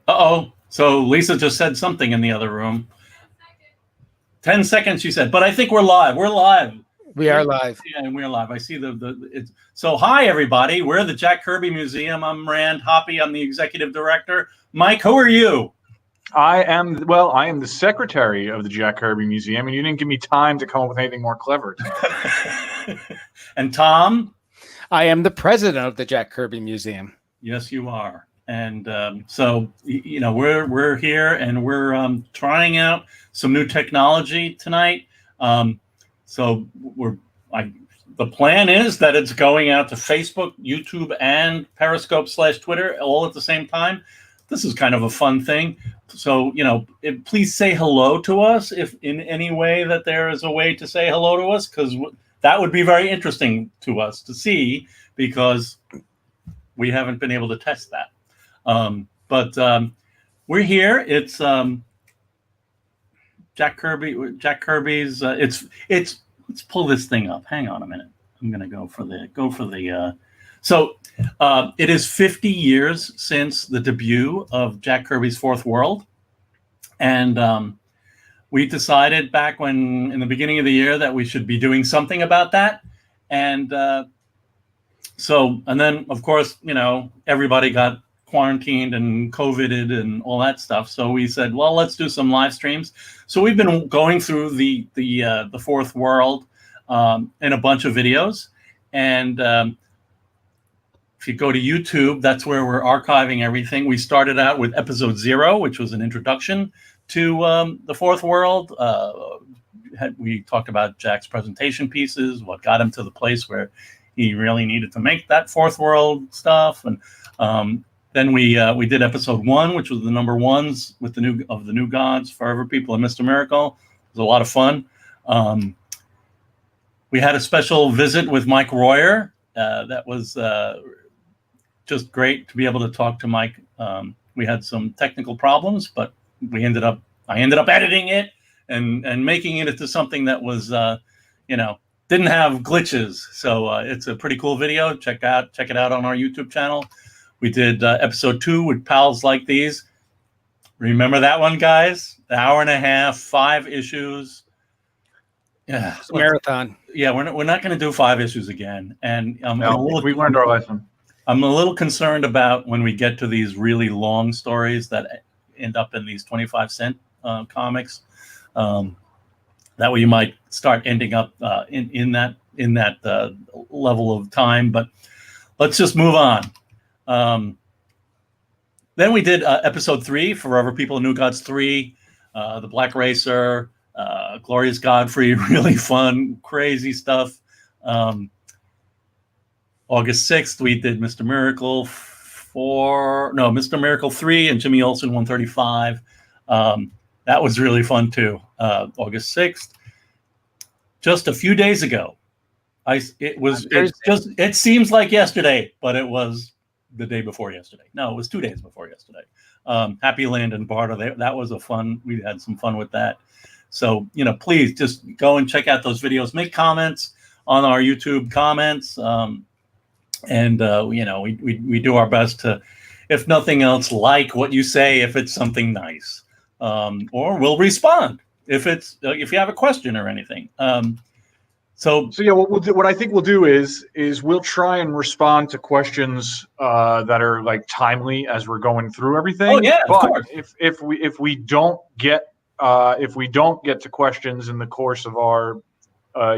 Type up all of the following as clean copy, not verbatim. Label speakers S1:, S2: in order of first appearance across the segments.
S1: Uh-oh. So Lisa just said something in the other room. 10 seconds, she said. But I think we're live. We're live.
S2: We are live.
S1: Yeah, and we're live. I see so hi, everybody. We're the Jack Kirby Museum. I'm Rand Hoppy. I'm the executive director. Mike, who are you?
S3: I am the secretary of the Jack Kirby Museum, and you didn't give me time to come up with anything more clever.
S1: And Tom?
S2: I am the president of the Jack Kirby Museum.
S1: Yes, you are. And so, we're here and we're trying out some new technology tonight. The plan is that it's going out to Facebook, YouTube, and Periscope/Twitter all at the same time. This is kind of a fun thing. So, please say hello to us if in any way that there is a way to say hello to us, because that would be very interesting to us to see, because we haven't been able to test that. But we're here. It's Jack Kirby's. Let's pull this thing up. Hang on a minute. I'm gonna go for the. So it is 50 years since the debut of Jack Kirby's Fourth World, and we decided back in the beginning of the year that we should be doing something about that, and then of course everybody got quarantined and COVIDed and all that stuff. So we said, well, let's do some live streams. So we've been going through the Fourth World in a bunch of videos, and if you go to YouTube, that's where we're archiving everything. We started out with episode 0, which was an introduction to the Fourth World. We talked about Jack's presentation pieces, what got him to the place where he really needed to make that Fourth World stuff, and then we did episode 1, which was the number ones with the new gods, Forever People, and Mr. Miracle. It was a lot of fun. We had a special visit with Mike Royer. That was just great to be able to talk to Mike. We had some technical problems, but I ended up editing it and making it into something that was didn't have glitches. So it's a pretty cool video. Check it out on our YouTube channel. We did episode 2 with Pals Like These. Remember that one, guys? An hour and a half, 5 issues. Yeah,
S2: it's a marathon.
S1: Yeah, we're not going to do 5 issues again. And
S3: we learned our lesson.
S1: I'm a little concerned about when we get to these really long stories that end up in these 25-cent comics. That way, you might start ending up in that level of time. But let's just move on. Then we did episode 3, Forever People and New Gods 3, the Black Racer, Glorious Godfrey, really fun, crazy stuff. August 6th, we did Mr. Miracle 3 and Jimmy Olsen 135. That was really fun too. August 6th, just a few days ago. It seems like yesterday, but it was the day before yesterday. No, it was 2 days before yesterday. Happy Land and Barter. That was we had some fun with that. So, please just go and check out those videos. Make comments on our YouTube comments. We do our best to, if nothing else, like what you say if it's something nice. Or we'll respond if you have a question or anything. So
S3: yeah, what I think we'll do is we'll try and respond to questions that are like timely as we're going through everything.
S1: Oh yeah, of course.
S3: If we don't get to questions in the course of our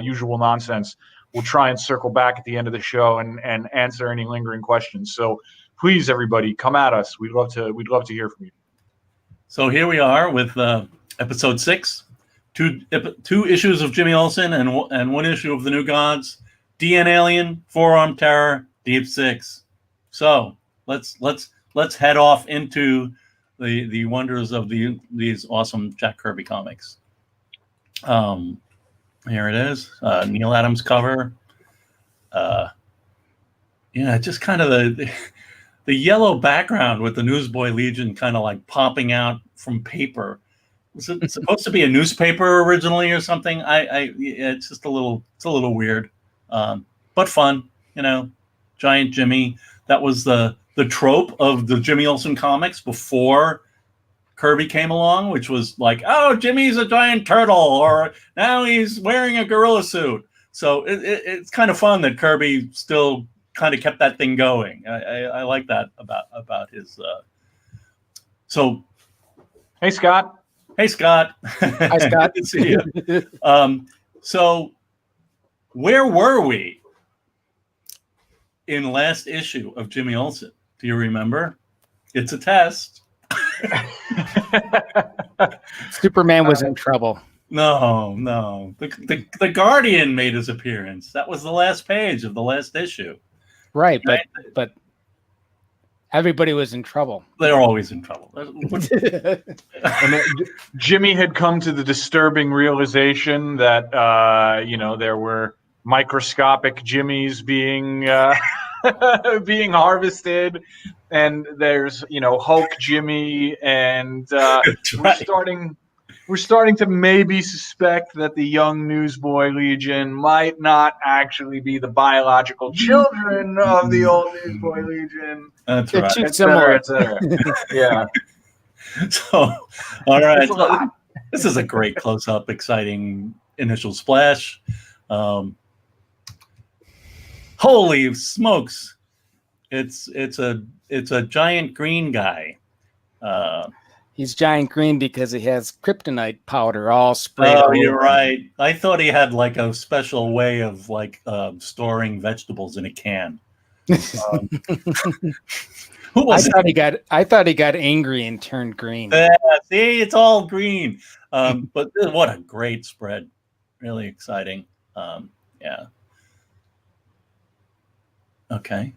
S3: usual nonsense, we'll try and circle back at the end of the show and answer any lingering questions. So please, everybody, come at us. We'd love to hear from you.
S1: So here we are with episode 6. Two issues of Jimmy Olsen and 1 issue of the New Gods, DNAlien, Forearm Terror, Deep Six. So let's head off into the wonders of these awesome Jack Kirby comics. Here it is, Neil Adams cover. Just kind of the yellow background with the Newsboy Legion kind of like popping out from paper. Was it supposed to be a newspaper originally or something? It's just a little weird, but fun. Giant Jimmy. That was the the trope of the Jimmy Olsen comics before Kirby came along, which was like, oh, Jimmy's a giant turtle, or now he's wearing a gorilla suit. So it's kind of fun that Kirby still kind of kept that thing going. I like that about his. So,
S3: Hey, Scott.
S1: hey, Scott.
S2: Hi, Scott.
S1: Good to see you. So, where were we in last issue of Jimmy Olsen? Do you remember? It's a test.
S2: Superman was in trouble.
S1: No. The Guardian made his appearance. That was the last page of the last issue.
S2: Right, but everybody was in trouble.
S1: They're always in trouble.
S3: And Jimmy had come to the disturbing realization that there were microscopic Jimmys being being harvested, and there's Hulk Jimmy, and we're starting to maybe suspect that the young Newsboy Legion might not actually be the biological children of the old Newsboy Legion.
S1: That's
S2: They're
S1: right.
S2: too
S3: Et cetera,
S2: similar.
S3: et cetera. Yeah.
S1: So, all right. So, this is a great close-up, exciting initial splash. Holy smokes! It's a giant green guy.
S2: He's giant green because he has kryptonite powder all sprayed.
S1: Oh,
S2: all
S1: you're
S2: over.
S1: right. I thought he had like a special way of storing vegetables in a can. Who was it?
S2: I thought he got angry and turned green.
S1: Yeah, see, it's all green. But what a great spread. Really exciting. Yeah. Okay.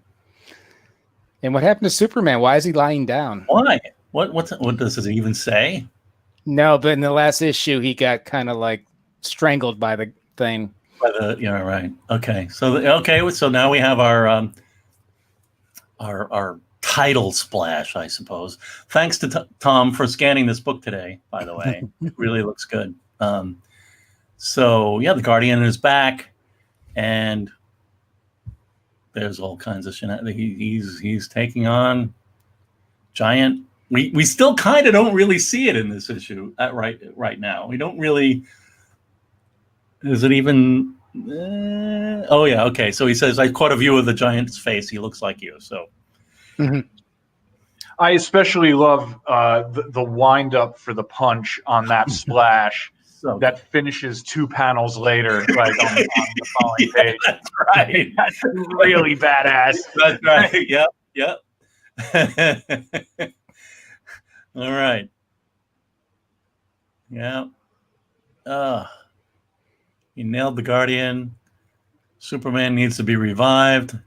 S2: And what happened to Superman? Why is he lying down?
S1: Why? What does it even say?
S2: No, but in the last issue, he got kind of like strangled by the thing.
S1: Right. Okay. So now we have our title splash, I suppose. Thanks to Tom for scanning this book today, by the way. It really looks good. So yeah, the Guardian is back, and there's all kinds of shenanigans. He's taking on giant. We still kind of don't really see it in this issue right now. We don't really. Is it even? Oh yeah, okay. So he says, "I caught a view of the giant's face. He looks like you." So.
S2: Mm-hmm.
S3: I especially love the wind up for the punch on that splash that finishes 2 panels later, like on the following page.
S1: That's right.
S3: That's really badass.
S1: That's right. Yep. All right. Yeah. He nailed the Guardian. Superman needs to be revived.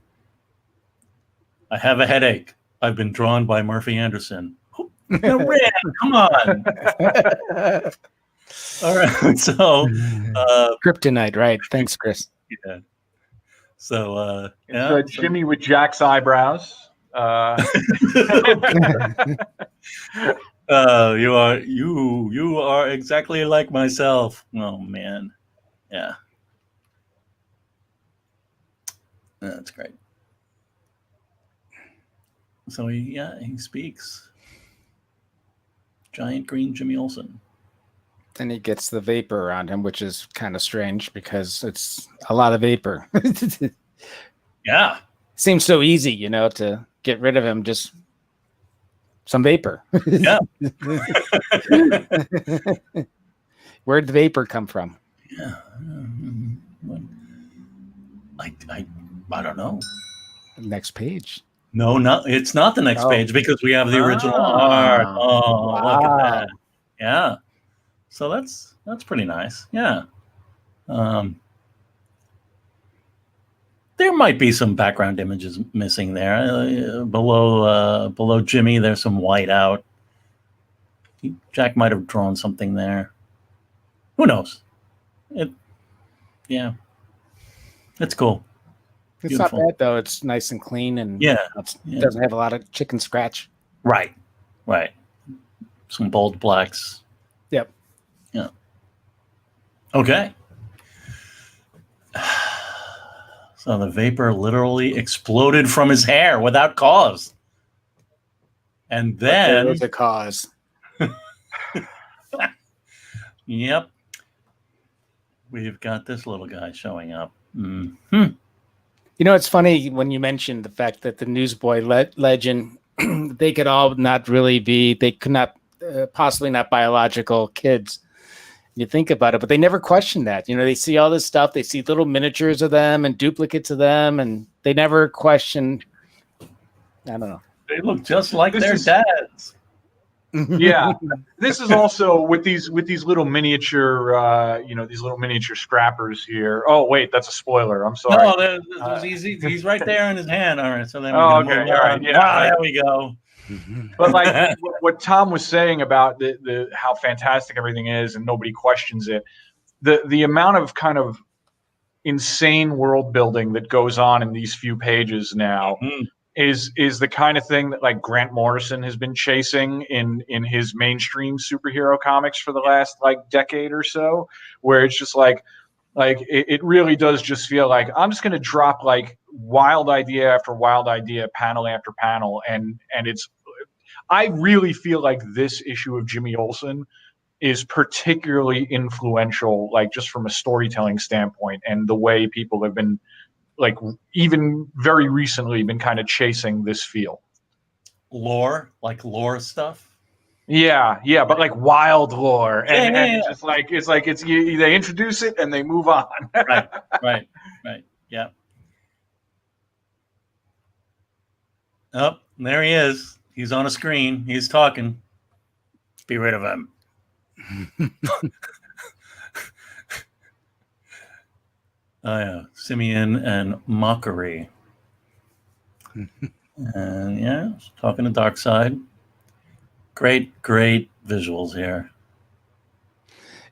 S1: I have a headache. I've been drawn by Murphy Anderson. Rand, come on. All right. So
S2: Kryptonite, right? Thanks, Chris.
S1: yeah. So
S3: Jimmy with Jack's eyebrows.
S1: You are exactly like myself. Oh man. Yeah. That's great. So he speaks. Giant green Jimmy Olsen.
S2: Then he gets the vapor around him, which is kind of strange because it's a lot of vapor.
S1: Yeah.
S2: Seems so easy, to get rid of him. Just some vapor.
S1: Yeah.
S2: Where'd the vapor come from?
S1: Yeah. I don't know.
S2: Next page.
S1: No, it's not the next page because we have the original art. Oh,
S2: wow.
S1: Look at that. Yeah. So that's pretty nice. Yeah. There might be some background images missing there. Below Jimmy, there's some white out. Jack might have drawn something there. Who knows? Yeah. It's cool.
S2: It's
S1: Beautiful.
S2: not bad, though. It's nice and clean, and
S1: Yeah.
S2: It doesn't have a lot of chicken scratch.
S1: Right. Some bold blacks.
S2: Yep.
S1: Yeah. Okay. So the vapor literally exploded from his hair without cause. And
S2: But there
S1: then,
S2: was a cause.
S1: yep, we've got this little guy showing up.
S2: You know, it's funny when you mentioned the fact that the newsboy legend, they could all not really be, they could not, possibly not biological kids. You think about it, but they never question that. You know, they see all this stuff, they see little miniatures of them and duplicates of them, and they never question. I don't know.
S1: They look just like their dads.
S3: Yeah, this is also with these little miniature, these little miniature scrappers here. Oh wait, that's a spoiler. I'm sorry.
S1: No, that was easy. He's right there in his hand. All right, so then we're
S3: Oh,
S1: gonna
S3: okay,
S1: move
S3: all right,
S1: on.
S3: yeah, right.
S1: There we go.
S3: But like what Tom was saying about the how fantastic everything is and nobody questions it, the amount of kind of insane world building that goes on in these few pages now is the kind of thing that like Grant Morrison has been chasing in his mainstream superhero comics for the last like decade or so, where it's just like it really does just feel like I'm just going to drop like wild idea after wild idea, panel after panel, and it's. I really feel like this issue of Jimmy Olsen is particularly influential, like just from a storytelling standpoint, and the way people have been, like, even very recently, been kind of chasing this feel.
S1: Lore stuff.
S3: Yeah, but like wild lore, and it's just like it's they introduce it and they move on.
S1: right, yeah. Oh, there he is. He's on a screen. He's talking. Be rid of him. Oh yeah, Simeon and Mockery. And yeah, talking to Darkseid. Great visuals here.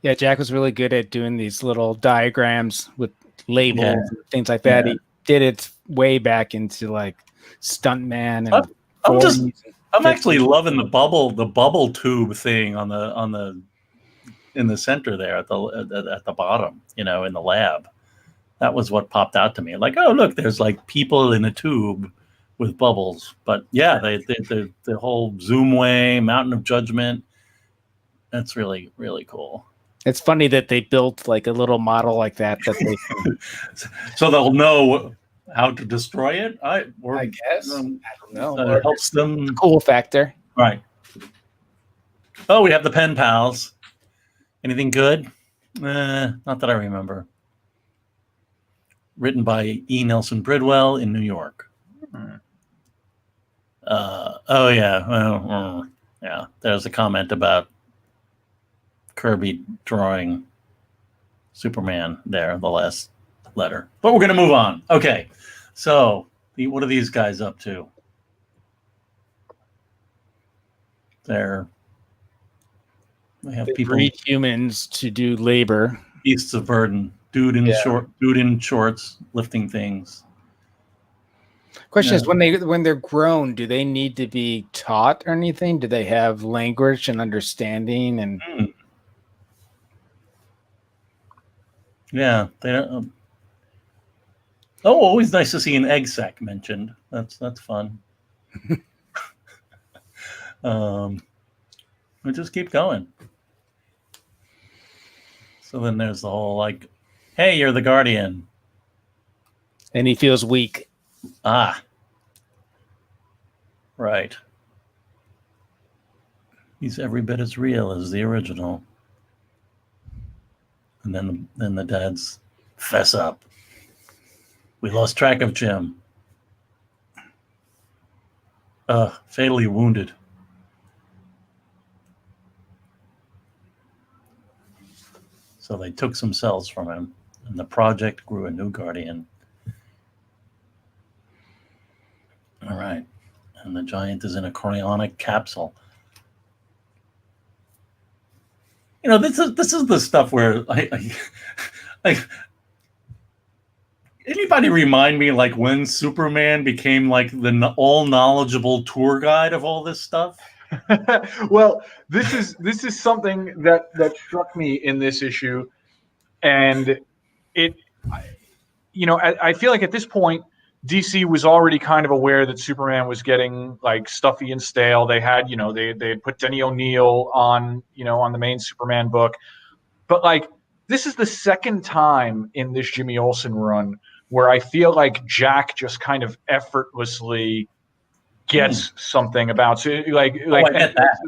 S2: Yeah, Jack was really good at doing these little diagrams with labels and things like that. Yeah. He did it way back into like Stuntman and
S1: I'm actually loving the bubble tube thing in the center there at the bottom, in the lab. That was what popped out to me. Like, oh look, there's like people in a tube with bubbles. But yeah, the whole Zoom Way, Mountain of Judgment. That's really, really cool.
S2: It's funny that they built like a little model like that they
S1: so they'll know how to destroy it. I
S2: guess. I don't know.
S1: It helps them.
S2: Cool factor.
S1: Right. Oh, we have the pen pals. Anything good? Not that I remember. Written by E. Nelson Bridwell in New York. Oh yeah. Well, yeah. There's a comment about Kirby drawing Superman there, the last letter. But we're going to move on. Okay. So, what are these guys up to? They have people
S2: breed humans to do labor.
S1: Beasts of burden. Dude in shorts lifting things.
S2: Question is, when they're grown, do they need to be taught or anything? Do they have language and understanding and
S1: Yeah, they don't. Oh, always nice to see an egg sac mentioned. That's fun. We just keep going. So then there's the whole like, hey, you're the Guardian,
S2: and he feels weak.
S1: Ah, right. He's every bit as real as the original. And then the dads fess up. We lost track of Jim. Fatally wounded. So they took some cells from him, and the project grew a new Guardian. All right. And the giant is in a cryonic capsule. This is the stuff where I anybody remind me like when Superman became like the all knowledgeable tour guide of all this stuff?
S3: Well, this is something that struck me in this issue, and I feel like at this point DC was already kind of aware that Superman was getting like stuffy and stale. They had, they had put Denny O'Neil on, on the main Superman book. But like, this is the second time in this Jimmy Olsen run where I feel like Jack just kind of effortlessly gets something about it.
S1: I get that.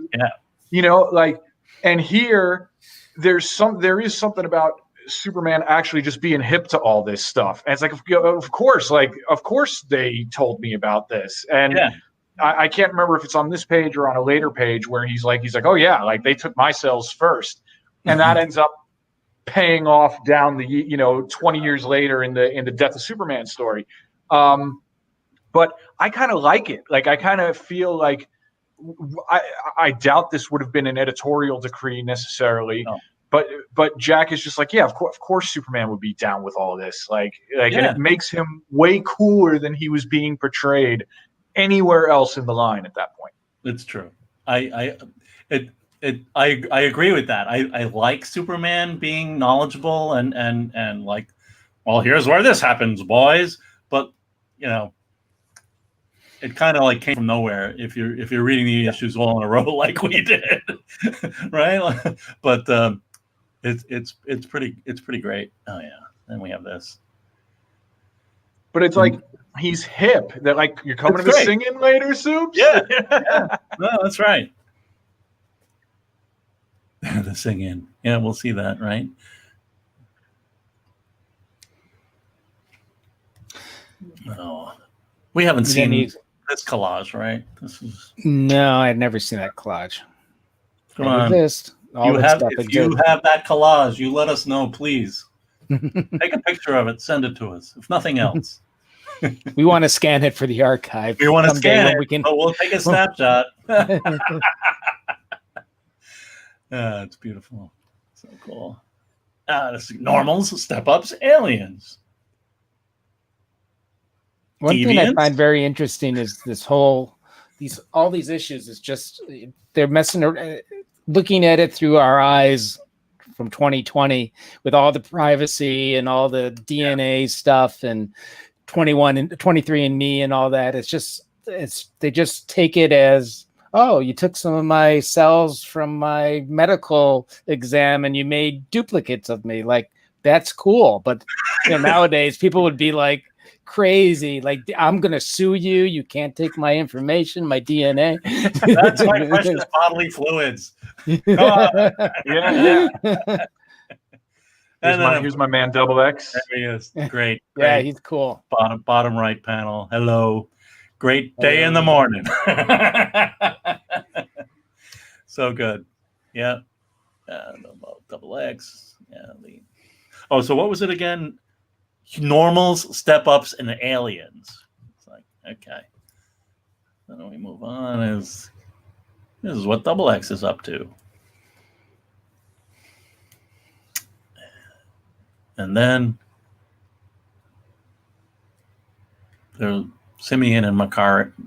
S1: Yeah.
S3: And here there is something about Superman actually just being hip to all this stuff. And it's like, of course they told me about this. And I can't remember if it's on this page or on a later page where he's like, oh yeah, like they took my cells first. And that ends up paying off down the 20 years later in the Death of Superman story. But I kind of like it. Like I kind of feel like I doubt this would have been an editorial decree necessarily. No. But Jack is just like, yeah, of course Superman would be down with all this. And it makes him way cooler than he was being portrayed anywhere else in the line at that point.
S1: It's true. I agree with that. I like Superman being knowledgeable and like, well, here's where this happens, boys. But it kind of like came from nowhere if you're reading the issues all in a row like we did, right? But it's pretty great. Oh yeah, then we have this.
S3: But it's like he's hip. That like you're coming to the singing later, Soups.
S1: Yeah. No, that's right. The singing. Yeah, we'll see that, right? Oh, we haven't seen this collage, right? This is
S2: no, I'd never seen that collage.
S1: Come on, if you have that collage, you let us know, please. Take a picture of it, send it to us, if nothing else.
S2: We want to scan it for the archive.
S1: We want to scan it, but we'll take a snapshot. It's beautiful. So cool. This is normals, step-ups, aliens.
S2: One thing I find very interesting is all these issues is just they're looking at it through our eyes from 2020 with all the privacy and all the DNA stuff and 21 and 23andMe and all that. They just take it as, oh, you took some of my cells from my medical exam and you made duplicates of me. Like, that's cool. But nowadays people would be like crazy. Like, I'm going to sue you. You can't take my information, my DNA.
S1: That's my precious bodily fluids. Yeah.
S3: Here's my man, Double X.
S1: There he is. Great.
S2: Yeah, he's cool.
S1: Bottom right panel. Hello. Great day in the morning. So good. Yeah. Double X. Yeah. So what was it again? Normals, step-ups, and the aliens. It's like, okay. Then we move on. This is what Double X is up to. And then Simeon and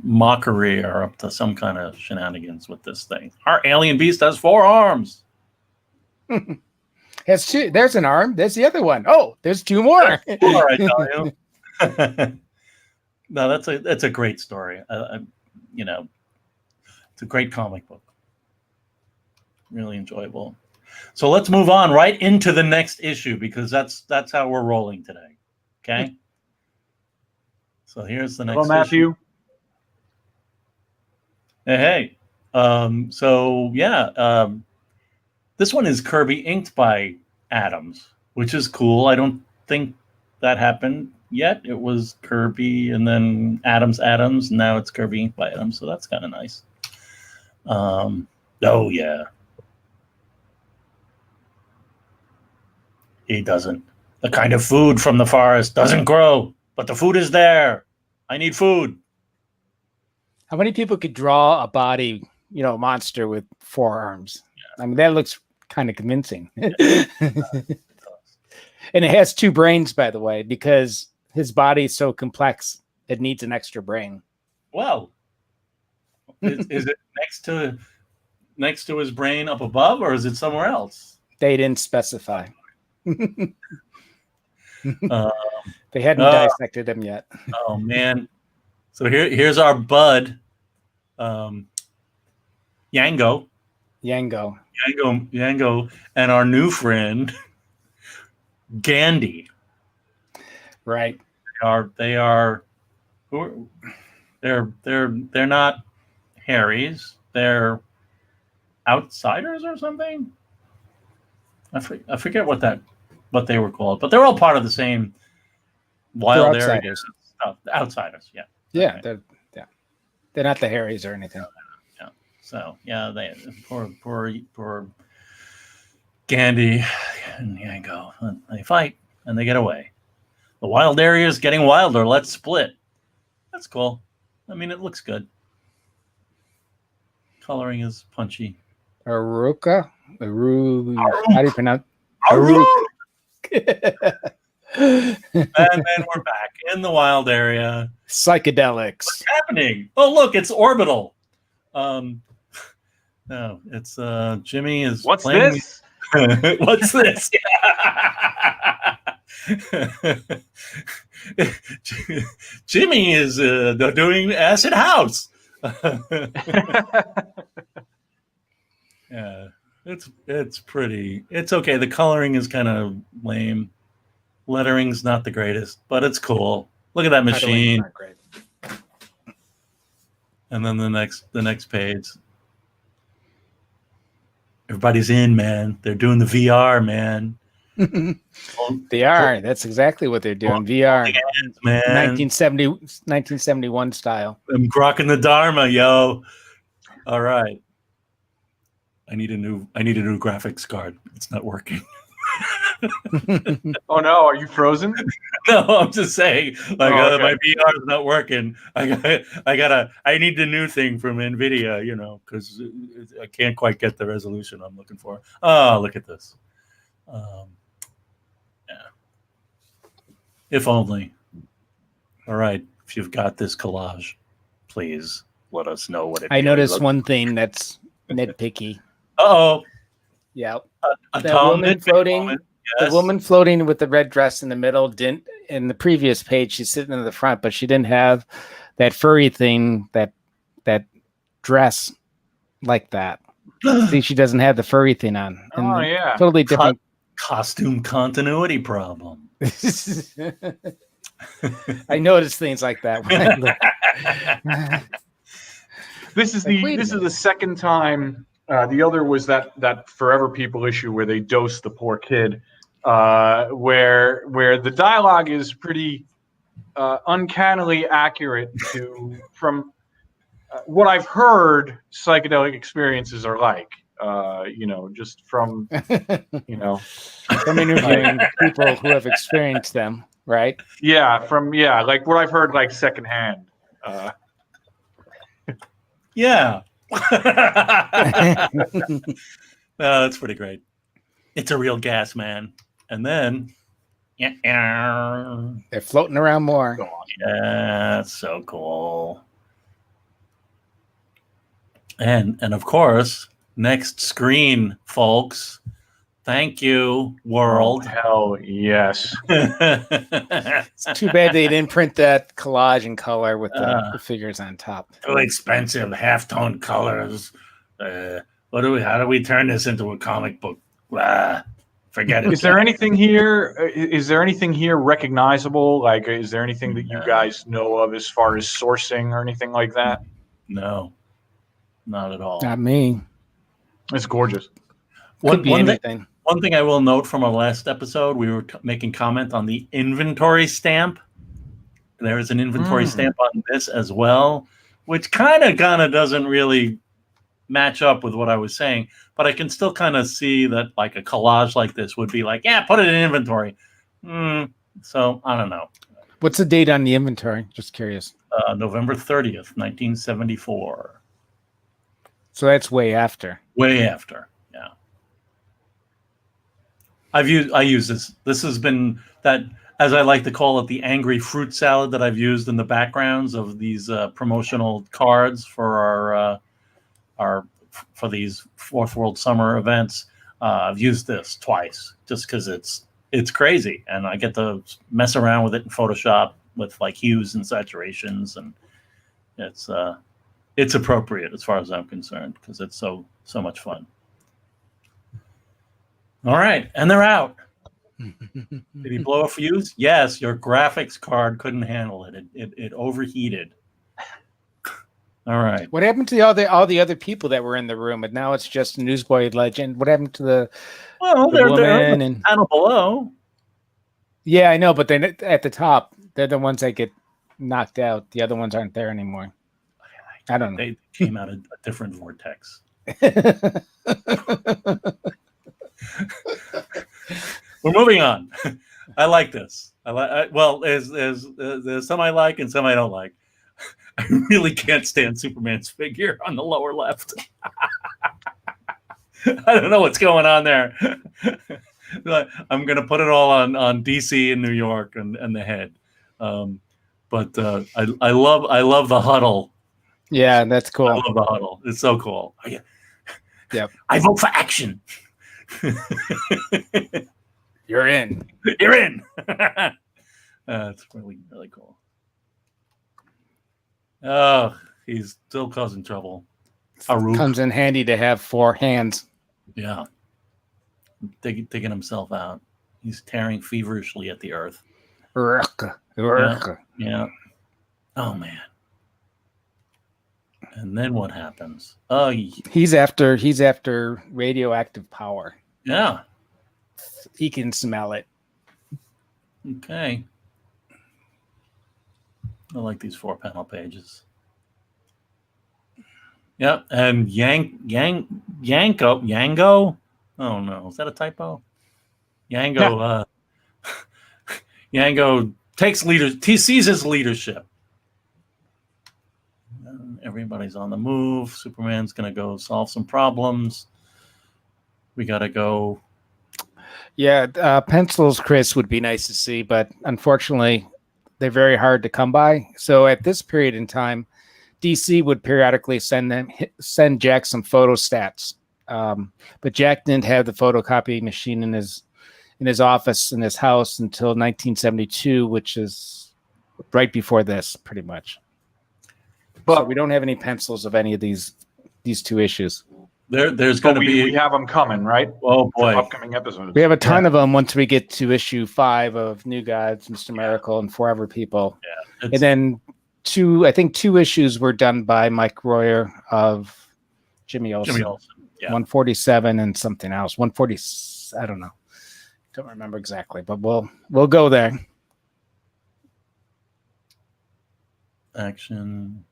S1: Mockery are up to some kind of shenanigans with this thing. Our alien beast has 4 arms.
S2: Has 2. There's an arm. There's the other one. Oh, there's 2 more.
S1: I tell you. No, that's a great story. It's a great comic book. Really enjoyable. So let's move on right into the next issue because that's how we're rolling today. Okay. So here's the next.
S3: Hello, Matthew.
S1: Issue. Hey. This one is Kirby inked by Adams, which is cool. I don't think that happened yet. It was Kirby and then Adams. Now it's Kirby inked by Adams, so that's kind of nice. Oh yeah. He doesn't. The kind of food from the forest doesn't grow, but the food is there. I need food.
S2: How many people could draw a body, monster with 4 arms? Yeah. I mean, that looks kind of convincing. Yeah. And it has 2 brains, by the way, because his body is so complex, it needs an extra brain.
S1: Well, is it next to his brain up above, or is it somewhere else?
S2: They didn't specify. They hadn't dissected him yet.
S1: Oh man! So here's our bud, Yango, and our new friend, Gandhi.
S2: Right.
S1: They're not Harrys. They're outsiders or something. I forget what they were called, but they're all part of the same wild area stuff. Outsiders, yeah.
S2: Yeah, okay. They're not the Harrys or anything.
S1: Yeah. So yeah, they poor Gandhi and Yango. They fight and they get away. The wild area is getting wilder. Let's split. That's cool. I mean, it looks good. Coloring is punchy.
S2: Aruka? How do you pronounce Aruk?
S1: And then we're back in the wild area.
S2: Psychedelics.
S1: What's happening? Oh, look, it's orbital. No, it's Jimmy is
S3: What's
S1: playing.
S3: This?
S1: What's this? Jimmy is doing acid house. Yeah, it's pretty. It's okay. The coloring is kind of lame. Lettering's not the greatest, but it's cool. Look at that machine.
S2: Not great.
S1: And then the next page. Everybody's in, man. They're doing the VR, man.
S2: They are. That's exactly what they're doing. VR,
S1: hands, man.
S2: 1971 style.
S1: I'm grokking the Dharma, yo. All right. I need a new graphics card. It's not working.
S3: Oh no, are you frozen?
S1: No, I'm just saying, like,
S3: okay.
S1: my VR is not working. I need the new thing from NVIDIA, because I can't quite get the resolution I'm looking for. Oh, look at this. Yeah. If only. All right. If you've got this collage, please let us know what it is.
S2: I noticed one thing that's nitpicky.
S1: Uh-oh.
S2: Yeah.
S1: The
S2: woman floating.
S1: Yes.
S2: The woman floating with the red dress in the middle didn't. In the previous page, she's sitting in the front, but she didn't have that furry thing, that dress like that. See, she doesn't have the furry thing on. And
S3: yeah,
S2: totally different
S1: costume continuity problem.
S2: I noticed things like that.
S3: This is the second time. The other was that Forever People issue where they dose the poor kid, where the dialogue is pretty uncannily accurate from what I've heard psychedelic experiences are like. Just from
S2: from interviewing people who have experienced them, right?
S3: Yeah, like what I've heard like secondhand.
S1: Yeah. That's pretty great. It's a real gas, man. And then
S2: they're floating around more.
S1: Yeah, that's so cool. And of course, next screen, folks. Thank you, world.
S3: Oh, hell yes.
S2: It's too bad they didn't print that collage in color with the figures on top.
S1: Too expensive, halftone colors. How do we turn this into a comic book? Forget it.
S3: Is there anything here? Is there anything here recognizable? Like, is there anything that you guys know of as far as sourcing or anything like that?
S1: No, not at all.
S2: Not me.
S3: It's gorgeous.
S2: Could be anything.
S1: One thing I will note from our last episode, we were making comment on the inventory stamp. There is an inventory stamp on this as well, which kind of doesn't really match up with what I was saying, but I can still kind of see that like a collage like this would be like, yeah, put it in inventory. So I don't know.
S2: What's the date on the inventory? Just curious.
S1: November 30th, 1974.
S2: So that's way after.
S1: Way after. Yeah. I use this. This has been that, as I like to call it, the angry fruit salad that I've used in the backgrounds of these promotional cards for for these Fourth World Summer events. I've used this twice just because it's it's crazy, and I get to mess around with it in Photoshop with like hues and saturations, and it's appropriate as far as I'm concerned because it's so much fun. All right, and they're out. Did he blow a fuse? Yes, your graphics card couldn't handle it. It overheated. All right.
S2: What happened to all the other people that were in the room? And now it's just Newsboy Legend. What happened to the
S1: they're
S2: woman
S1: in the panel below.
S2: Yeah, I know, but then at the top, they're the ones that get knocked out. The other ones aren't there anymore. I don't know.
S1: They came out of a different vortex. We're moving on. I like this. There's some I like and some I don't like. I really can't stand Superman's figure on the lower left. I don't know what's going on there. I'm going to put it all on DC and New York and the head. But I love the huddle.
S2: Yeah, that's cool.
S1: I love the huddle. It's so cool. Oh, yeah.
S2: Yep.
S1: I vote for action.
S2: You're in.
S1: You're in. It's really, really cool. Oh, he's still causing trouble. Aruk.
S2: Comes in handy to have 4 hands.
S1: Yeah. Digging himself out. He's tearing feverishly at the earth. Yeah. Oh, man. And then what happens? Oh,
S2: he's after radioactive power.
S1: Yeah.
S2: He can smell it.
S1: Okay. I like these 4-panel pages. Yep, and Yango. Oh no, is that a typo? Yango. Yango takes he sees his leadership. Everybody's on the move. Superman's gonna go solve some problems. We gotta go.
S2: Yeah, pencils, Chris, would be nice to see, but unfortunately, they're very hard to come by. So at this period in time, DC would periodically send Jack some photo stats, but Jack didn't have the photocopy machine in his office in his house until 1972, which is right before this, pretty much. But so we don't have any pencils of any of these 2 issues.
S1: There's going to be.
S3: We have them coming, right?
S1: Oh boy,
S3: upcoming episodes.
S2: We have a ton of them once we get to issue 5 of New Gods, Mr. Miracle, and Forever People.
S1: Yeah,
S2: and then 2 issues were done by Mike Royer of Jimmy Olsen.
S1: Yeah.
S2: 147 and something else. 140. I don't know. Don't remember exactly, but we'll go there.
S1: Action.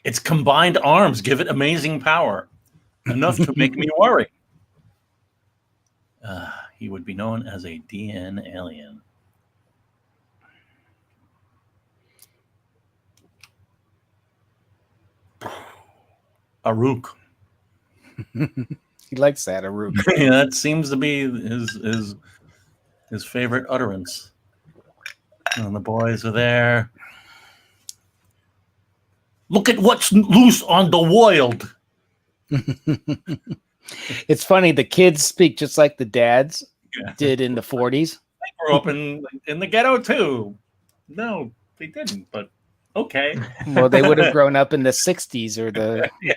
S1: Its combined arms give it amazing power, enough to make me worry. He would be known as a DNAlien. Aruk.
S2: He likes that, Aruk.
S1: Yeah, that seems to be his favorite utterance. And the boys are there. Look at what's loose on the world.
S2: It's funny. The kids speak just like the dads did in the 40s.
S1: They grew up in the ghetto too. No, they didn't, but okay.
S2: Well, they would have grown up in the 60s or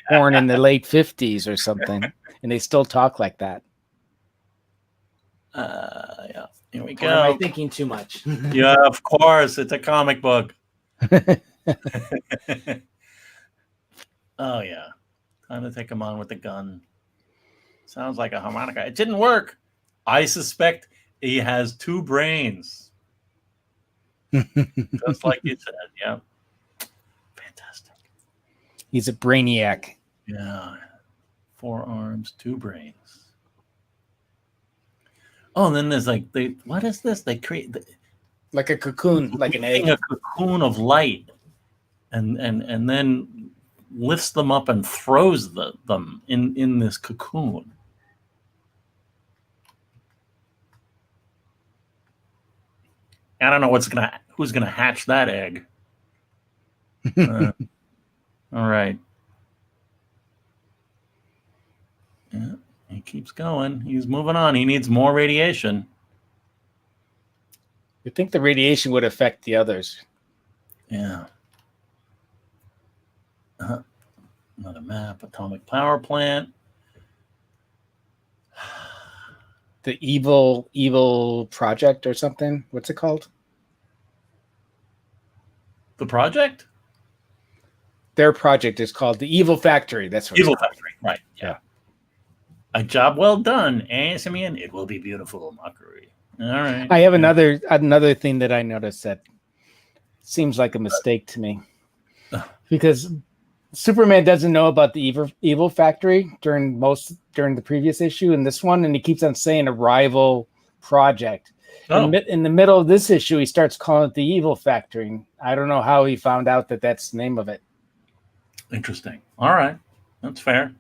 S2: born in the late 50s or something, and they still talk like that.
S1: Yeah. Here we go.
S2: Or am I thinking too much?
S1: Yeah, of course. It's a comic book. Oh, yeah. Time to take him on with the gun. Sounds like a harmonica. It didn't work. I suspect he has 2 brains. Just like you said. Yeah. Fantastic.
S2: He's a brainiac.
S1: Yeah. 4 arms, 2 brains. Oh, and then there's what is this? They create
S2: like a cocoon, like an egg.
S1: A cocoon of light, and then lifts them up and throws them in this cocoon. I don't know who's gonna hatch that egg. All right. Yeah, he keeps going. He's moving on. He needs more radiation.
S2: You think the radiation would affect the others?
S1: Yeah. Another map. Atomic power plant.
S2: The evil project or something. What's it called?
S1: The project?
S2: Their project is called the Evil Factory. That's what
S1: Evil
S2: it's called.
S1: Factory. Right. Yeah. A job well done, Simeon. It will be beautiful. Mockery. All right.
S2: I have another thing that I noticed that seems like a mistake to me, because Superman doesn't know about the evil factory during the previous issue and this one, and he keeps on saying a rival project.
S1: Oh.
S2: In the middle of this issue, he starts calling it the Evil Factory. I don't know how he found out that that's the name of it.
S1: Interesting. All right. That's fair.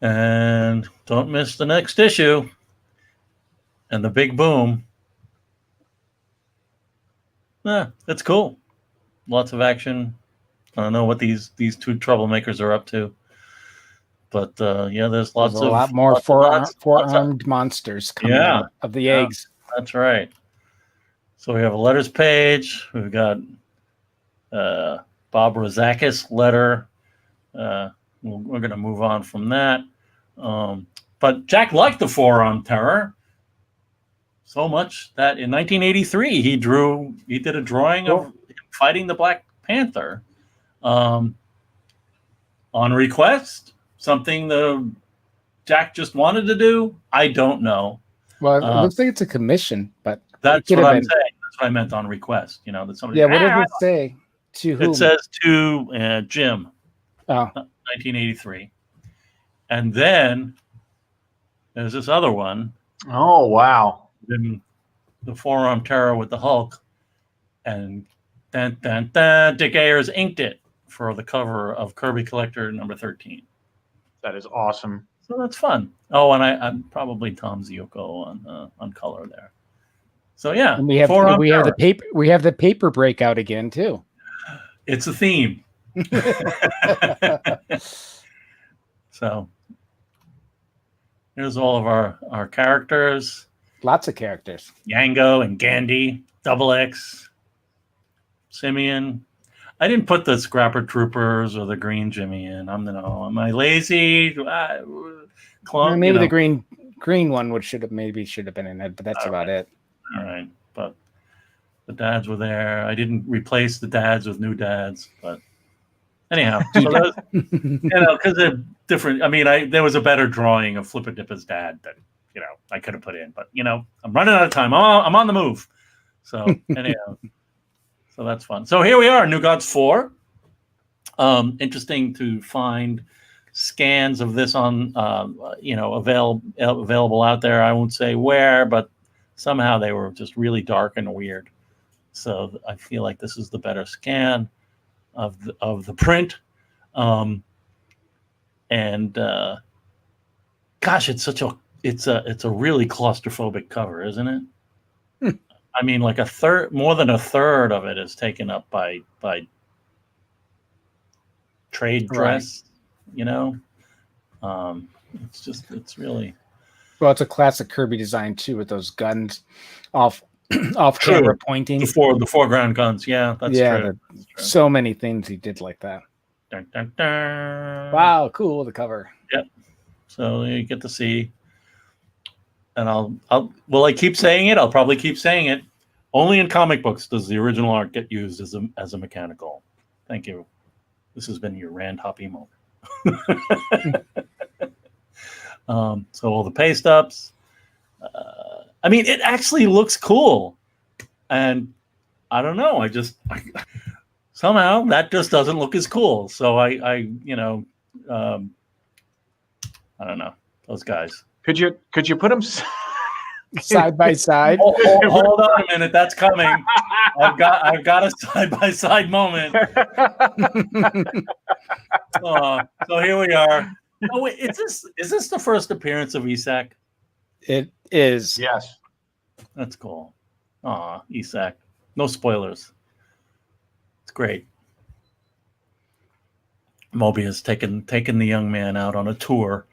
S1: And don't miss the next issue and the big boom. Yeah, it's cool. Lots of action. I don't know what these two troublemakers are up to. But yeah, there's lots
S2: a lot more
S1: lots
S2: four-armed monsters coming out of the eggs.
S1: That's right. So we have a letters page. We've got Bob Rozakis letter. We're going to move on from that. But Jack liked the four-armed terror so much that in 1983 he did a drawing of him fighting the Black Panther on request. Something Jack just wanted to do. I don't know.
S2: Well, it looks like it's a commission, but
S1: that's what I'm saying. That's what I meant on request. You know, that somebody.
S2: Yeah, what does it say? To whom?
S1: It says to Jim.
S2: Oh.
S1: 1983. And then there's this other one.
S3: Oh, wow.
S1: Then the four-armed terror with the Hulk. And Dick Ayers inked it for the cover of Kirby Collector number 13.
S3: That is awesome.
S1: So that's fun. Oh, and I'm probably Tom Ziocco on color there. So yeah,
S2: and we have the paper breakout again too.
S1: It's a theme. So here's all of our characters.
S2: Lots of characters.
S1: Yango and Gandhi, Double X, Simeon. I didn't put the Scrapper Troopers or the Green Jimmy in. Am I lazy?
S2: Maybe the green one should have been in it, but that's about it.
S1: All right, but the dads were there. I didn't replace the dads with new dads, but anyhow, so those, because they're different. I mean, there was a better drawing of Flipper Dipper's dad that I could have put in, but I'm running out of time. I'm on the move. So anyhow. So that's fun. So here we are, New Gods 4. Interesting to find scans of this on, available out there. I won't say where, but somehow they were just really dark and weird. So I feel like this is the better scan of the print. Gosh, it's a really claustrophobic cover, isn't it? I mean, like more than a third of it is taken up by trade dress,
S2: right.
S1: It's really.
S2: Well, it's a classic Kirby design too, with those guns off camera pointing.
S1: The foreground guns, yeah, that's true.
S2: So many things he did like that.
S1: Dun, dun, dun.
S2: Wow, cool, the cover.
S1: Yep. So you get to see. And will I keep saying it? I'll probably keep saying it. Only in comic books does the original art get used as a mechanical. Thank you. This has been your Rand Hoppy moment. So all the paste ups. I mean, it actually looks cool, and I don't know. Somehow that just doesn't look as cool. So I don't know, those guys.
S3: Could you put them
S2: side by side?
S1: Hold on a minute, that's coming. I've got a side by side moment. So here we are. Oh wait, is this the first appearance of Isak?
S2: It is.
S3: Yes.
S1: That's cool. Aw, Isak. No spoilers. It's great. Mobius taking the young man out on a tour.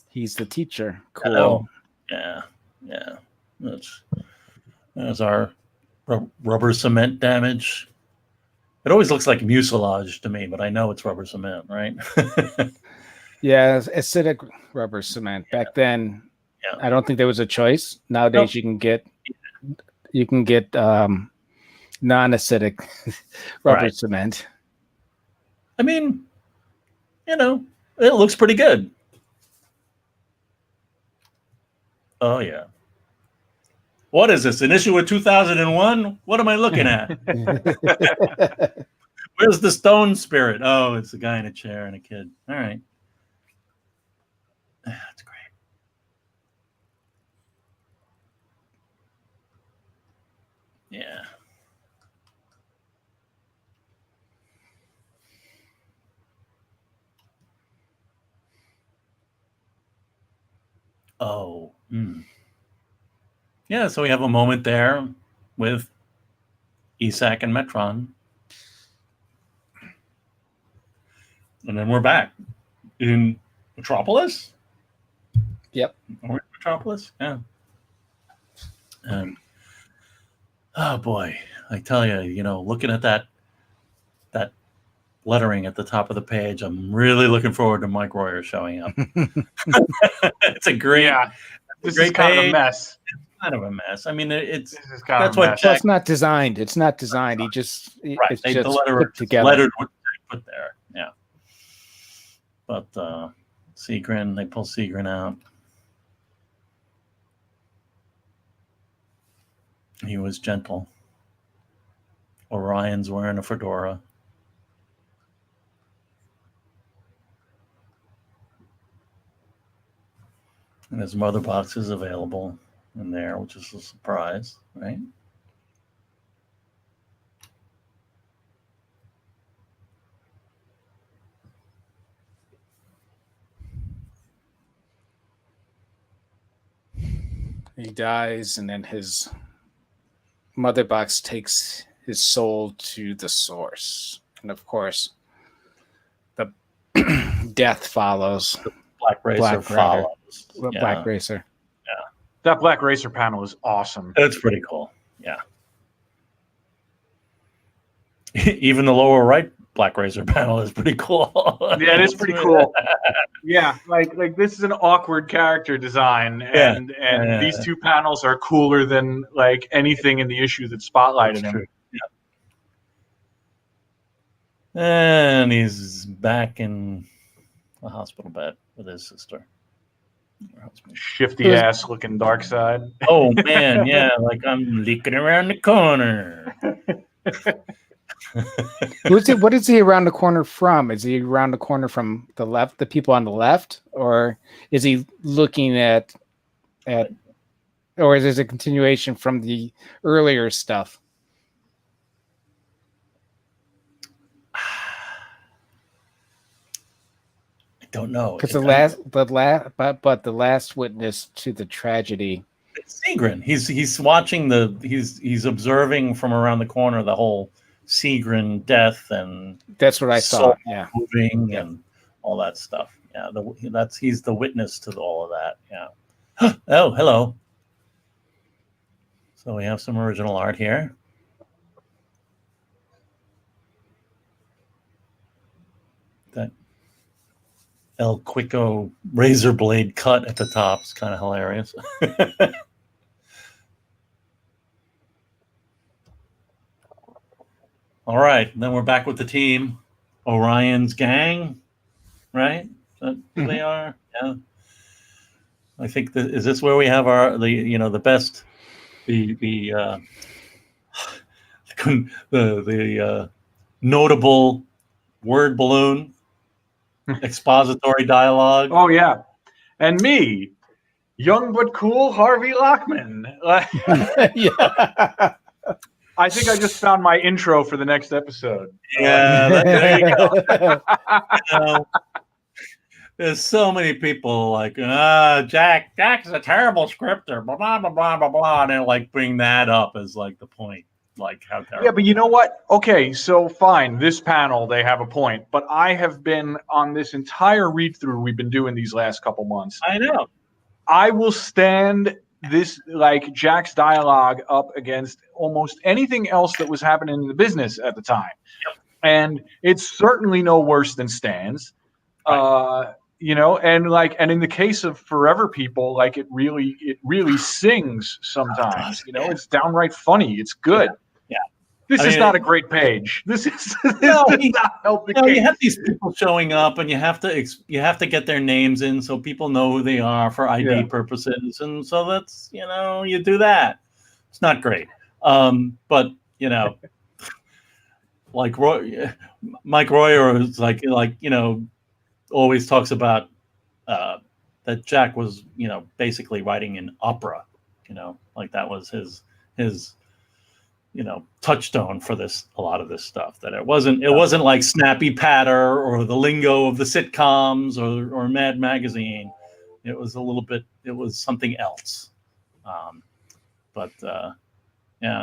S2: He's the teacher.
S1: Hello.
S2: Cool.
S1: Yeah. That's our rubber cement damage. It always looks like mucilage to me, but I know it's rubber cement, right?
S2: Yeah, acidic rubber cement. Back then, I don't think there was a choice. Nowadays, you can get non-acidic rubber cement.
S1: I mean, it looks pretty good. Oh yeah. What is this? An issue of 2001? What am I looking at? Where's the stone spirit? Oh, it's a guy in a chair and a kid. All right. That's great. Yeah. Oh. Yeah, so we have a moment there with Isak and Metron. And then we're back in Metropolis.
S2: Yep.
S1: Are we in Metropolis? Yeah. And oh boy, I tell you, looking at that lettering at the top of the page, I'm really looking forward to Mike Royer showing up. It's a great,
S3: this is kind of a mess.
S1: It's kind of a mess. I mean,
S3: This is kind
S1: that's
S3: of a
S1: what
S3: mess.
S2: Well, it's not designed. It's not designed. He just it's
S1: the
S2: just
S1: letter
S2: put together.
S1: lettered what they put there. Yeah. But Seagrin, they pull Seagrin out. He was gentle. Orion's wearing a fedora. And his mother box is available in there, which is a surprise, right?
S2: He dies, and then his mother box takes his soul to the source, and of course, the death follows.
S1: Black Racer follows.
S2: Black Racer.
S1: Yeah.
S3: That Black Racer panel is awesome.
S1: It's pretty cool. Yeah. Even the lower right Black Racer panel is pretty cool.
S3: Yeah, it is pretty cool. Yeah, like this is an awkward character design, and these two panels are cooler than like anything in the issue that spotlighted him.
S1: Yeah. And he's back in a hospital bed with his sister.
S3: Shifty ass looking dark side.
S1: Oh man, yeah, like I'm leaking around the corner.
S2: What is he around the corner from? Is he around the corner from the left, the people on the left, or is he looking at, or is this a continuation from the earlier stuff?
S1: I don't know.
S2: Because the last witness to the tragedy.
S1: It's Seagrin. He's watching he's observing from around the corner the whole Seagrin death, and
S2: that's what I thought. Yeah,
S1: moving and all that stuff. Yeah, he's the witness to all of that. Yeah. Oh, hello. So we have some original art here. That El Quico razor blade cut at the top is kind of hilarious. All right, then we're back with the team, Orion's gang, right? Is that who they are? Yeah. I think is this where we have the best the notable word balloon expository dialogue.
S3: Oh yeah, and me, young but cool Harvey Lockman.
S2: Yeah.
S3: I think I just found my intro for the next episode.
S1: Yeah, there you go. There's so many people like, Jack's a terrible scripter, blah, blah, blah, blah, blah, blah, and they like bring that up as like the point. like how terrible.
S3: Yeah, but you know what? Okay, so fine. This panel, they have a point. But I have been on this entire read through we've been doing these last couple months.
S1: I know.
S3: I will stand this, like Jack's dialogue, up against almost anything else that was happening in the business at the time.
S1: Yep.
S3: And it's certainly no worse than Stan's.
S1: Right.
S3: You know, and in the case of Forever People, like it really sings sometimes. You know, it's downright funny. It's good.
S1: Yeah.
S3: This is not a great page. This does not help the
S1: case.
S3: case.
S1: You have these people showing up, and you have to get their names in so people know who they are for ID purposes, and so that's you do that. It's not great, but like Mike Royer is like always talks about that Jack was basically writing an opera, like that was his touchstone for a lot of this stuff, that it wasn't like Snappy Patter or the lingo of the sitcoms or Mad Magazine. It was it was something else.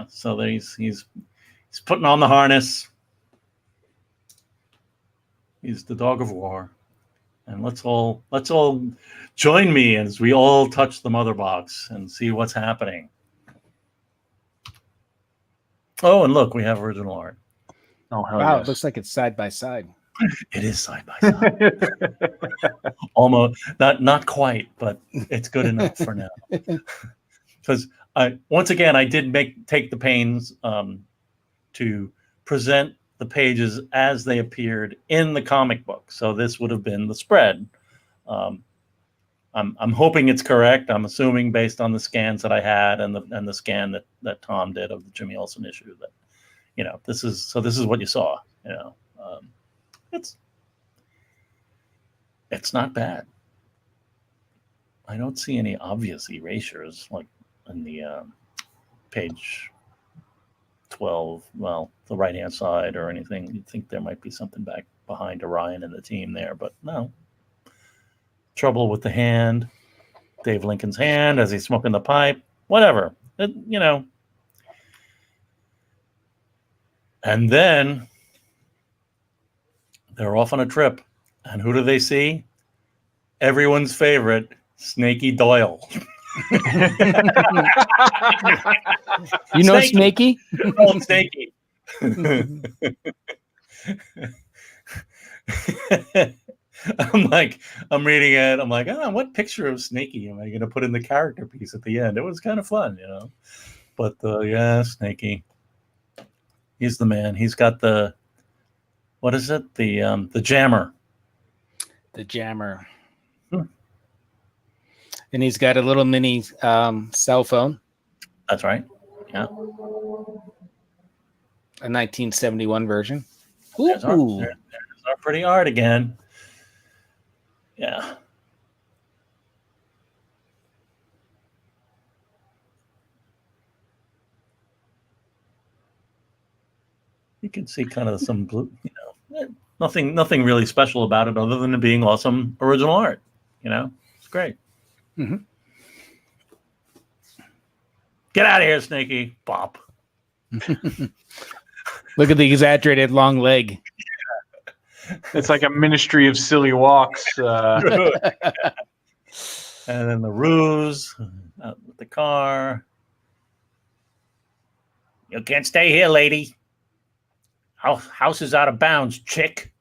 S1: So he's putting on the harness. He's the dog of war. And let's all join me as we all touch the mother box and see what's happening. Oh, and look, we have original art.
S3: Oh, hell
S2: wow!
S3: Yes.
S2: It looks like it's side by side.
S1: It is side by side. Almost not quite, but it's good enough for now. Because once again, I did take the pains to present the pages as they appeared in the comic book. So this would have been the spread. I'm hoping it's correct. I'm assuming based on the scans that I had and the scan that Tom did of the Jimmy Olsen issue that this is what you saw. It's not bad. I don't see any obvious erasures like in the page 12, well, the right-hand side or anything. You'd think there might be something back behind Orion and the team there, but no. Trouble with the hand, Dave Lincoln's hand as he's smoking the pipe, whatever. And then they're off on a trip. And who do they see? Everyone's favorite, Snaky Doyle.
S2: Snaky?
S1: Oh, Snaky. I'm reading it. I'm like, what picture of Snaky am I going to put in the character piece at the end? It was kind of fun, But Snaky. He's the man. He's got what is it? The jammer.
S2: The jammer. And he's got a little mini cell phone.
S1: That's right. Yeah.
S2: A 1971 version.
S1: There's our pretty art again. Yeah. You can see kind of some blue, nothing really special about it other than it being awesome original art. It's great.
S2: Mm-hmm.
S1: Get out of here, Snaky. Bop.
S2: Look at the exaggerated long leg.
S3: It's like a Ministry of Silly Walks.
S1: And then the ruse out with the car. You can't stay here, lady. House is out of bounds, chick.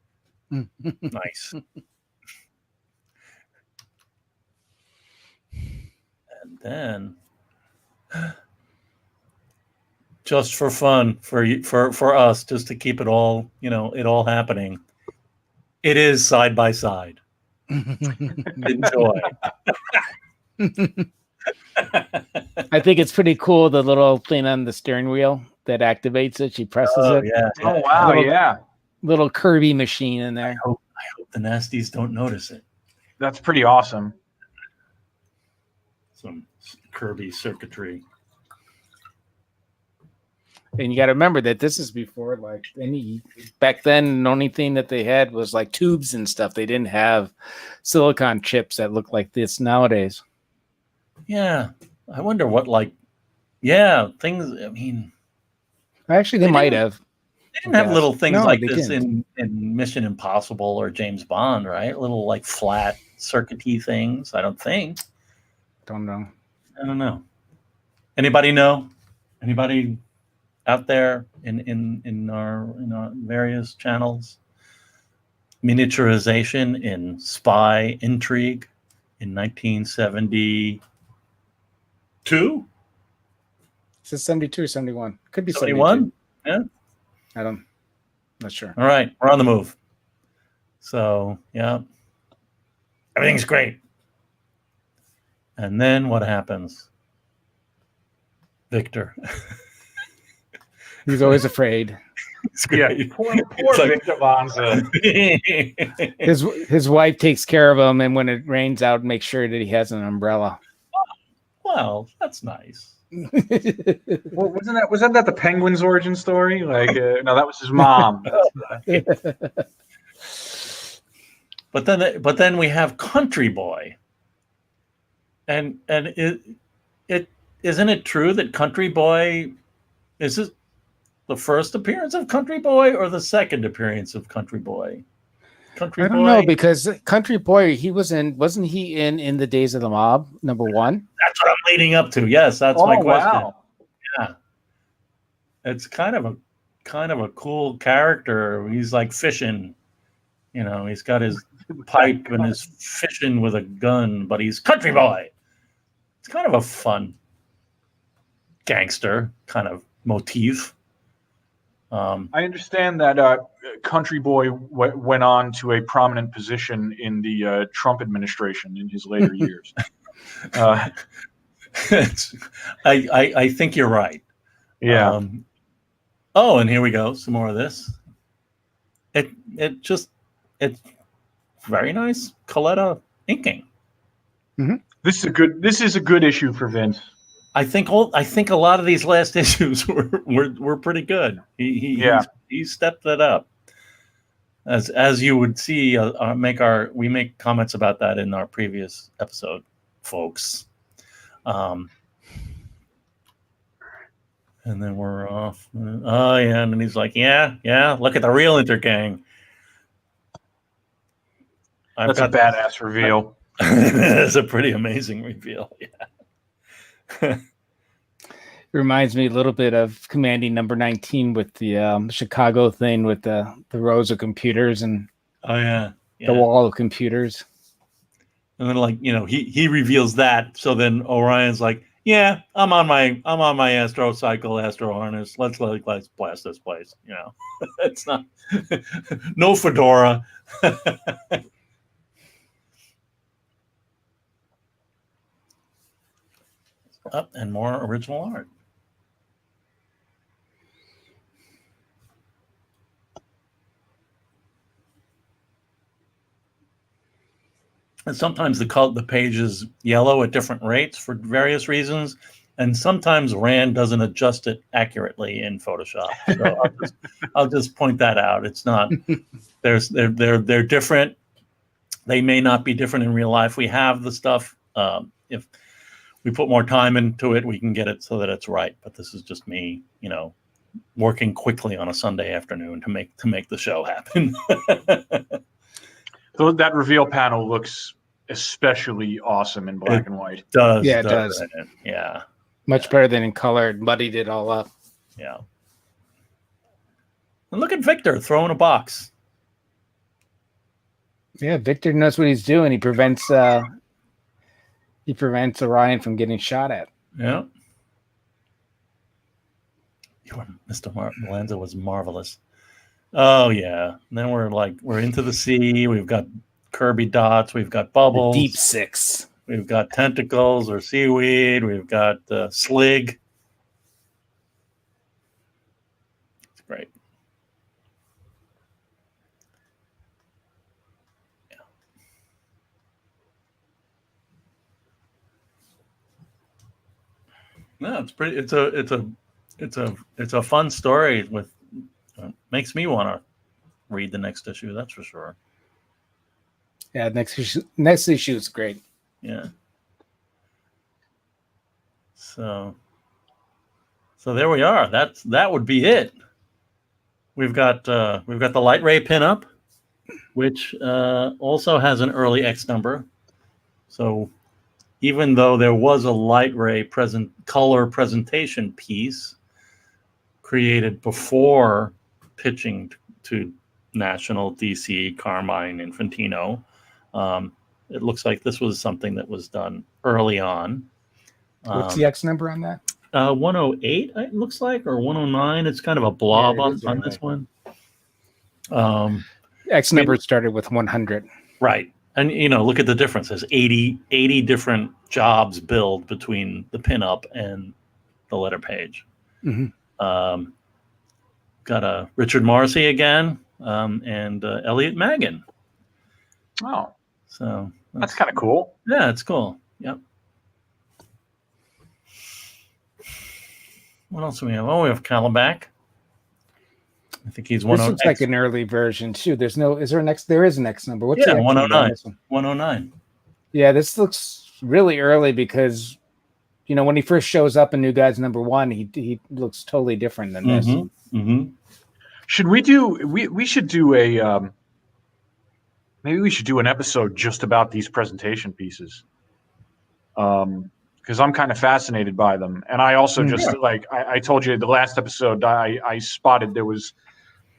S1: Nice. And then, just for fun, for us, just to keep it all, it all happening. It is side by side. Enjoy.
S2: I think it's pretty cool, the little thing on the steering wheel that activates it. She presses it.
S1: Yeah.
S3: Oh, wow.
S2: Little Kirby machine in there.
S1: I hope the nasties don't notice it.
S3: That's pretty awesome.
S1: Some Kirby circuitry.
S2: And you got to remember that this is before back then, the only thing that they had was like tubes and stuff. They didn't have silicon chips that look like this nowadays.
S1: Yeah. I wonder what things,
S2: Actually, they might have.
S1: They didn't have little things
S2: No,
S1: like
S2: they
S1: this
S2: didn't.
S1: in Mission Impossible or James Bond, right? Little like flat circuity things. I don't think.
S2: Don't know.
S1: I don't know. Anybody know? Anybody out there in our various channels? Miniaturization in spy intrigue in 1972.
S2: Is it 72 or 71? Could be
S1: 71?
S2: 72.
S1: Yeah.
S2: Not sure.
S1: All right, we're on the move. So yeah, everything's great. And then what happens? Victor.
S2: He's always afraid.
S3: Yeah, poor Victor Vonza.
S2: His wife takes care of him, and when it rains out, makes sure that he has an umbrella.
S1: Well, that's nice.
S3: Well, wasn't that the Penguin's origin story? Like, no, that was his mom.
S1: But then we have Country Boy, and it isn't it true that Country Boy is this the first appearance of Country Boy or the second appearance of Country Boy?
S2: I don't know, because Country Boy, wasn't he in the Days of the Mob #1?
S1: That's what I'm leading up to. Yes, that's my question.
S3: Wow.
S1: Yeah, it's kind of a cool character. He's like fishing, he's got his pipe and is fishing with a gun, but he's Country Boy. It's kind of a fun gangster kind of motif.
S3: I understand that Country Boy went on to a prominent position in the Trump administration in his later years.
S1: I think you're right.
S3: Yeah.
S1: And here we go. Some more of this. It's very nice Coletta inking.
S3: Mm-hmm. This is a good issue for Vince.
S1: I think a lot of these last issues were pretty good. He stepped that up. As you would see, we make comments about that in our previous episode, folks. And then we're off. Oh yeah, and then he's like, yeah. Look at the real Intergang.
S3: That's a badass reveal.
S1: It's a pretty amazing reveal. Yeah.
S2: It reminds me a little bit of Commanding Number 19 with the Chicago thing with the rows of computers and
S1: the
S2: wall of computers.
S1: And then he reveals that, so then Orion's like, yeah, I'm on my astro harness. Let's blast this place. It's not no fedora. And more original art. And sometimes the page is yellow at different rates for various reasons, and sometimes Rand doesn't adjust it accurately in Photoshop. So I'll just point that out. It's not. They're different. They may not be different in real life. We have the stuff. If we put more time into it, we can get it so that it's right. But this is just me, working quickly on a Sunday afternoon to make the show happen.
S3: So that reveal panel looks especially awesome in black and white.
S1: It does.
S2: Yeah, it does.
S1: Yeah.
S2: Much better than in color. It muddied it all up.
S1: Yeah. And look at Victor throwing a box.
S2: Yeah, Victor knows what he's doing. He prevents Orion from getting shot at.
S1: Yeah. Mr. Melanza was marvelous. Oh yeah. And then we're into the sea. We've got Kirby dots. We've got bubbles.
S2: The deep six.
S1: We've got tentacles or seaweed. We've got slig. It's great. Yeah. No, it's pretty. It's a fun story with. Makes me want to read the next issue. That's for sure.
S2: Yeah, next issue is great.
S1: Yeah. So So there we are. That would be it. We've got the light ray pinup, which also has an early X number. So even though there was a light ray color presentation piece created before pitching to National, DC, Carmine, Infantino, it looks like this was something that was done early on.
S2: What's the X number on that?
S1: 108, it looks like, or 109. It's kind of a blob on this one.
S2: X number started with 100.
S1: Right. And, look at the difference. There's 80 different jobs billed between the pinup and the letter page.
S2: Mm-hmm.
S1: Got a Richard Morrissey again, and Elliot Magan.
S3: Oh,
S1: so
S3: that's kind of cool.
S1: Yeah, it's cool. Yep. What else do we have? Oh, we have Calabac. I think he's 109.
S2: This looks like an early version too. Is there an X? There is an X number. What's the X
S1: 109.
S2: Number?
S1: 109.
S2: Yeah, this looks really early because, when he first shows up in New Gods #1, he looks totally different than this.
S1: Mm-hmm.
S3: Should we do? We should do a. Maybe we should do an episode just about these presentation pieces. Because I'm kind of fascinated by them, and I also just like I told you the last episode, I spotted there was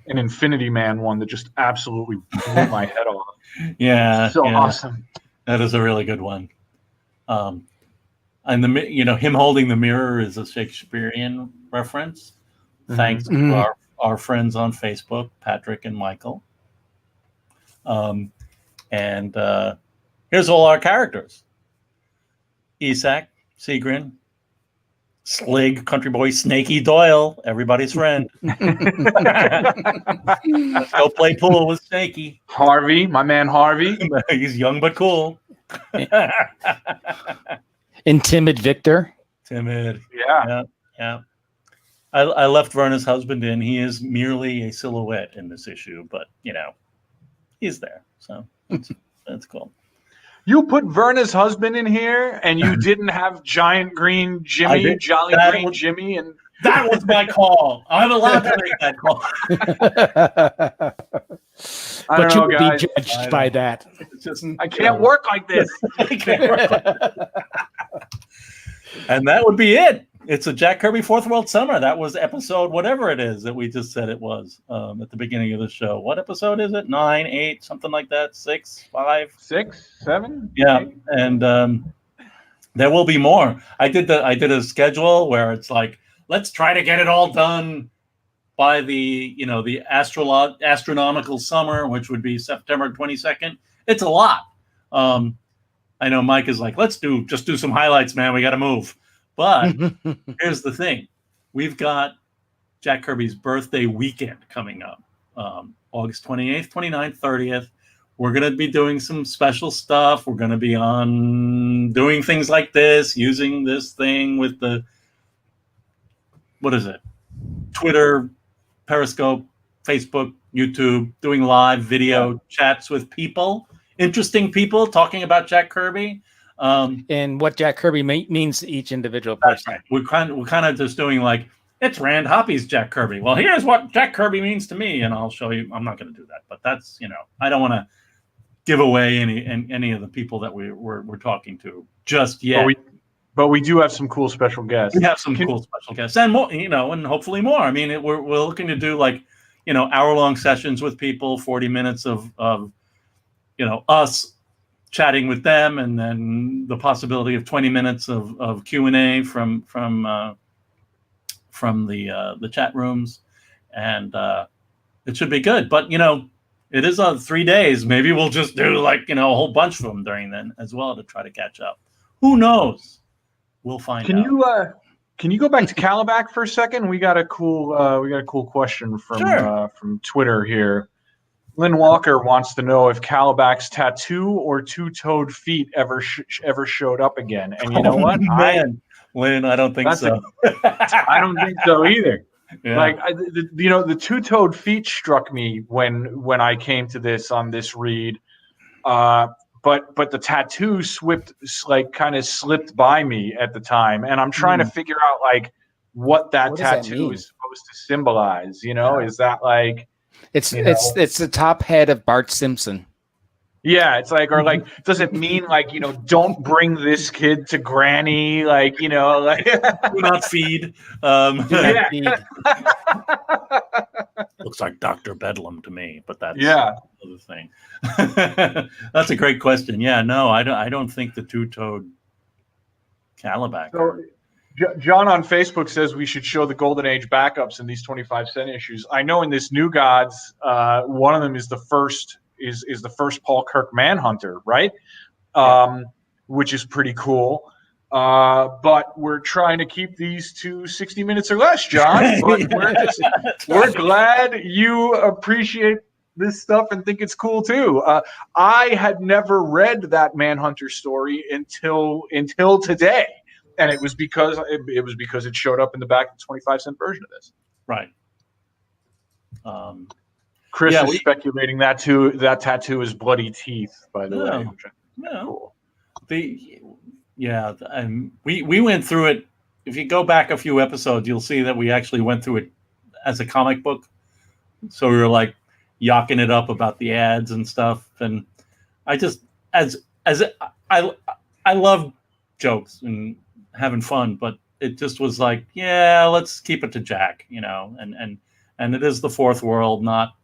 S3: an Infinity Man one that just absolutely blew my head off.
S1: Yeah,
S3: awesome.
S1: That is a really good one. And him holding the mirror is a Shakespearean reference. Mm-hmm. Thanks to our friends on Facebook, Patrick and Michael. And here's all our characters: Isak, Sigrid, Slig, Country Boy, Snaky Doyle, everybody's friend. Let's go play pool with Snaky.
S3: Harvey, my man Harvey.
S1: He's young but cool.
S2: And Timid Victor.
S1: Timid.
S3: Yeah.
S1: I left Verna's husband in. He is merely a silhouette in this issue, but he's there. So that's cool.
S3: You put Verna's husband in here, and you didn't have Giant Green Jimmy, Jolly Green Jimmy, and
S1: that was my call. I'm allowed to make that call.
S2: But you would be judged by that.
S3: I can't work like this.
S1: And that would be it. It's a Jack Kirby Fourth World Summer. That was episode whatever it is that we just said it was at the beginning of the show. What episode is it? 9, 8, something like that. 6, 5,
S3: 6, 7.
S1: Yeah,
S3: 8.
S1: and there will be more. I did a schedule where it's like, let's try to get it all done by the the astronomical summer, which would be September 22nd. It's a lot. I know Mike is like, let's just do some highlights, man. We got to move. But here's the thing. We've got Jack Kirby's birthday weekend coming up, August 28th, 29th, 30th. We're going to be doing some special stuff. We're going to be doing things like this, using this thing with the, what is it? Twitter, Periscope, Facebook, YouTube, doing live video chats with people, interesting people talking about Jack Kirby.
S2: And what Jack Kirby means to each individual person.
S1: Right. We're kind of just doing like, it's Rand Hoppy's Jack Kirby. Well, here's what Jack Kirby means to me, and I'll show you. I'm not going to do that, but that's I don't want to give away any of the people that we're talking to just yet.
S3: But we do have some cool special guests.
S1: We have some cool special guests, and more, and hopefully more. I mean, we're looking to do like hour-long sessions with people, 40 minutes of us chatting with them, and then the possibility of 20 minutes of Q&A from the chat rooms, and it should be good. But it is on 3 days. Maybe we'll just do like a whole bunch of them during then as well to try to catch up. Who knows? We'll find out.
S3: Can you go back to Calabac for a second? We got a cool question from Twitter here. Lynn Walker wants to know if Calabac's tattoo or two-toed feet ever showed up again. And you know what?
S1: Lynn, I don't think so.
S3: I don't think so either.
S1: Yeah.
S3: Like the two-toed feet struck me when I came to this on this read, but the tattoo kind of slipped by me at the time, and I'm trying to figure out like what that
S2: What does that
S3: tattoo
S2: mean?
S3: is supposed to symbolize. You know, is that like
S2: It's
S3: you know,
S2: it's the top head of Bart Simpson.
S3: yeah, it's like, or like, does it mean like, you know, don't bring this kid to granny? Like, you know, like,
S1: Do not feed.
S2: Do not
S3: Yeah.
S2: feed.
S1: Looks like Dr. Bedlam to me, but that's
S3: yeah.
S1: another thing. That's a great question. Yeah, no, I don't think the two-toed Calabac.
S3: So, John on Facebook says we should show the Golden Age backups in these 25-cent issues. I know in this New Gods, one of them is the first is the first Paul Kirk Manhunter, right? Which is pretty cool. But we're trying to keep these to 60 minutes or less, John. But we're glad you appreciate this stuff and think it's cool too. I had never read that Manhunter story until today, and it was because it showed up in the back of the 25-cent version of this.
S1: Right.
S3: Chris is speculating that tattoo is bloody teeth, by the way. Which
S1: Yeah.
S3: Cool.
S1: We went through it. If you go back a few episodes, you'll see that we actually went through it as a comic book. So we were like yawking it up about the ads and stuff. And I just I love jokes and having fun, but it just was like, yeah, let's keep it to Jack, you know, and it is the fourth world, not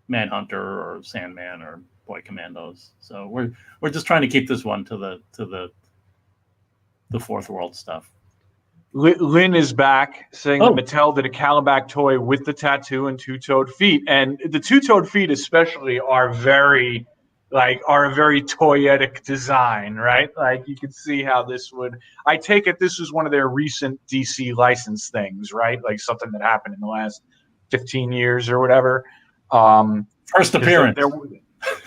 S1: Manhunter or Sandman or Boy Commandos. So we're just trying to keep this one to the fourth world stuff.
S3: Lynn is back saying that Mattel did a Calabac toy with the tattoo and two-toed feet, and the two-toed feet especially are a very toyetic design, right? Like you can see how this would. I take it this was one of their recent DC license things, right? Like something that happened in the last 15 years or whatever.
S1: First appearance.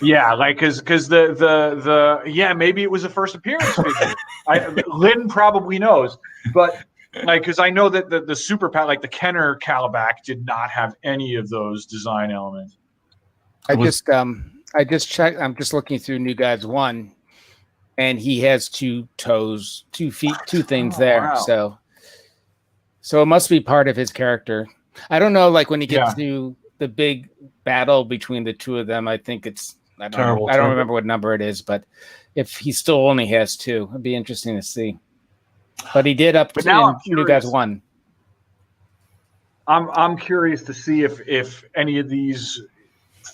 S3: Yeah, like because maybe it was a first appearance figure. Lynn probably knows, but like because I know that the super like the Kenner Calabac did not have any of those design elements.
S2: I just checked. I'm just looking through New Gods 1, and he has 2 toes, 2 feet, 2 things there. Wow. So it must be part of his character. I don't know. Like when you get to the big battle between the two of them, I think it's I don't remember what number it is, but if he still only has 2, it'd be interesting to see. But he did up to New Gods 1.
S3: I'm curious to see if any of these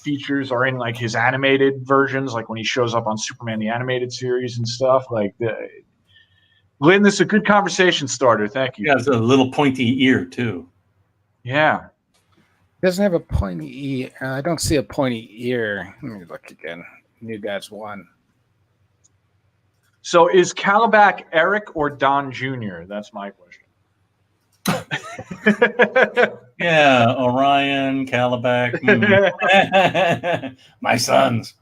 S3: features are in like his animated versions, like when he shows up on Superman the Animated Series and stuff. Like Lynn, this is a good conversation starter. Thank you.
S1: He has a little pointy ear too.
S3: Yeah.
S2: Doesn't have a pointy ear. I don't see a pointy ear. Let me look again. New Gods 1.
S3: So is Calabac Eric or Don Jr.? That's my question.
S1: Yeah, Orion, Calabac. My sons.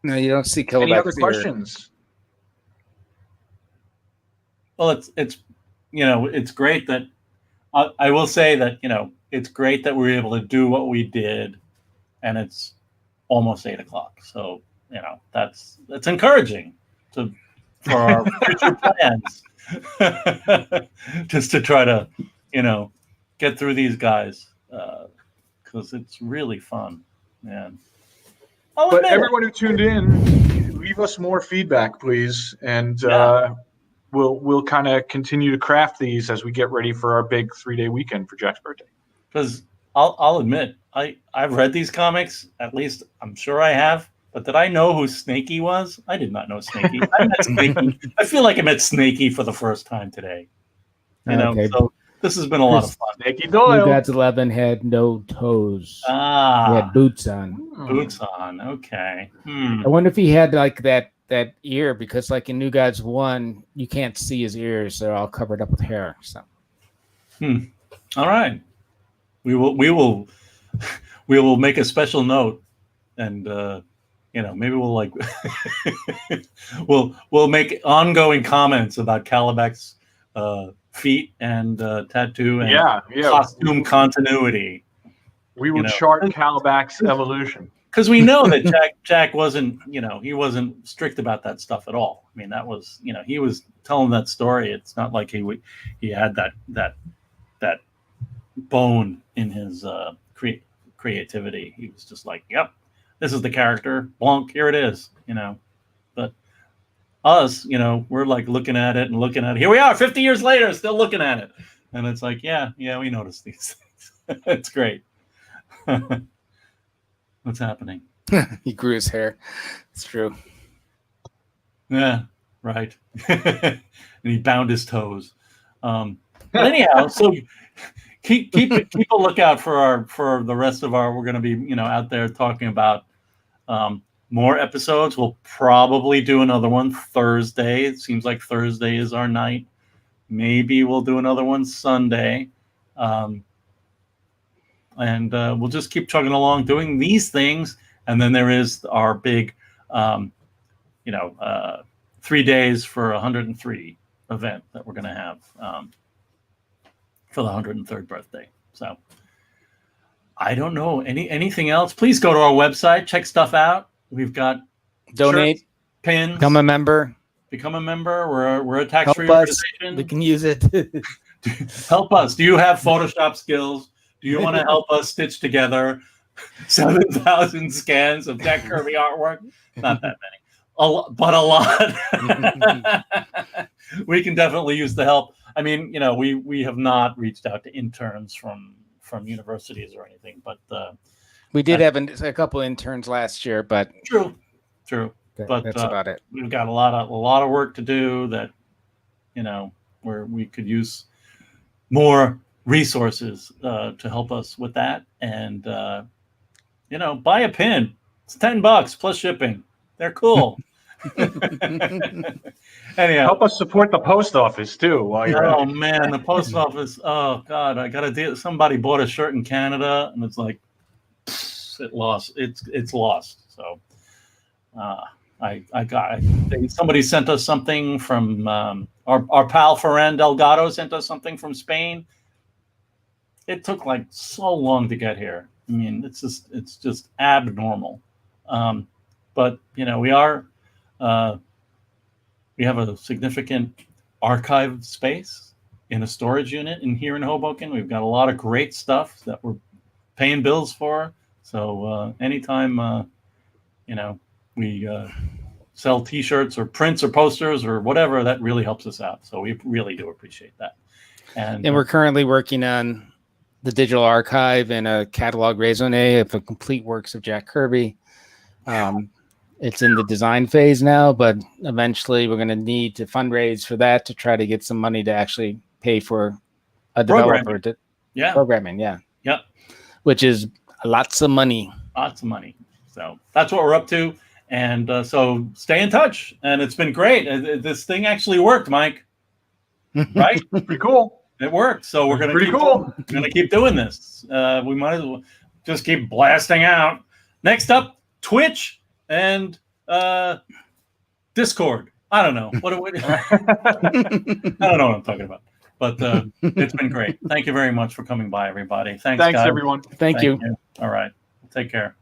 S2: No, you don't see Calabac.
S3: Any other questions?
S1: Well, it's it's great that I will say that it's great that we were able to do what we did, and it's almost 8 o'clock. So that's encouraging for our future plans, just to try to get through these guys because it's really fun, man.
S3: But everyone who tuned in, leave us more feedback, please, and we'll kind of continue to craft these as we get ready for our big 3-day weekend for Jack's birthday.
S1: Because I'll admit, I've read these comics, at least I'm sure I have, but did I know who Snakey was? I did not know Snakey. I met Snakey. I feel like I met Snakey for the first time today. So this has been a lot of fun.
S3: Snakey Doyle.
S2: New Gods 11 had no toes. He had boots on.
S1: Boots on. Okay.
S2: I wonder if he had like that ear, because like in New Gods 1, you can't see his ears; they're all covered up with hair. So.
S1: All right. We will make a special note, and maybe we'll like we'll make ongoing comments about Calabac's feet and tattoo and costume continuity.
S3: We will chart Calabac's evolution.
S1: because we know that Jack wasn't, he wasn't strict about that stuff at all. I mean, that was, he was telling that story. It's not like he had that bone in his creativity. He was just like, yep, this is the character. Blanc, here it is. But us, we're like looking at it. Here we are, 50 years later, still looking at it, and it's like, yeah, we noticed these things. It's great. What's happening?
S2: He grew his hair. It's true.
S1: Yeah, right. And he bound his toes. But anyhow, so keep a lookout for the rest of our. We're going to be out there talking about more episodes. We'll probably do another one Thursday. It seems like Thursday is our night. Maybe we'll do another one Sunday. And we'll just keep chugging along doing these things. And then there is our big, 3 days for 103 event that we're going to have for the 103rd birthday. So I don't know anything else. Please go to our website, check stuff out. We've got
S2: donate,
S1: shirts, pins,
S2: become a member.
S1: We're a tax-free
S2: Help us.
S1: organization.
S2: We can use it.
S1: Help us. Do you have Photoshop skills? Do you want to help us stitch together 7,000 scans of Jack Kirby artwork? Not that many, but a lot. We can definitely use the help. I mean, we have not reached out to interns from universities or anything, but
S2: we did have a couple interns last year, but
S1: true. But
S2: that's about it.
S1: We've got a lot of work to do that, where we could use more resources to help us with that. And buy a pin. It's $10 plus shipping. They're cool. Anyhow,
S3: help us support the post office too while you're at it.
S1: Man, the post office. Oh God, I gotta deal. Somebody bought a shirt in Canada and it's like it lost. It's lost. So somebody sent us something from our pal Ferran Delgado sent us something from Spain. It took like so long to get here. I mean, it's just abnormal. But we have a significant archive space in a storage unit here in Hoboken. We've got a lot of great stuff that we're paying bills for. So anytime we sell T-shirts or prints or posters or whatever, that really helps us out. So we really do appreciate that. And
S2: we're currently working on the digital archive and a catalog raisonné of the complete works of Jack Kirby. It's in the design phase now, but eventually we're going to need to fundraise for that to try to get some money to actually pay for a developer. Programming, yeah.
S1: Yep.
S2: Which is lots of money.
S1: Lots of money. So that's what we're up to. And so stay in touch. And it's been great. This thing actually worked, Mike. Right?
S3: Pretty cool.
S1: It worked. So we're going to keep doing this. We might as well just keep blasting out. Next up, Twitch and Discord. I don't know. I don't know what I'm talking about. But it's been great. Thank you very much for coming by, everybody. Thanks
S3: guys.
S1: Guys.
S3: Everyone.
S2: Thank you.
S1: All right. Take care.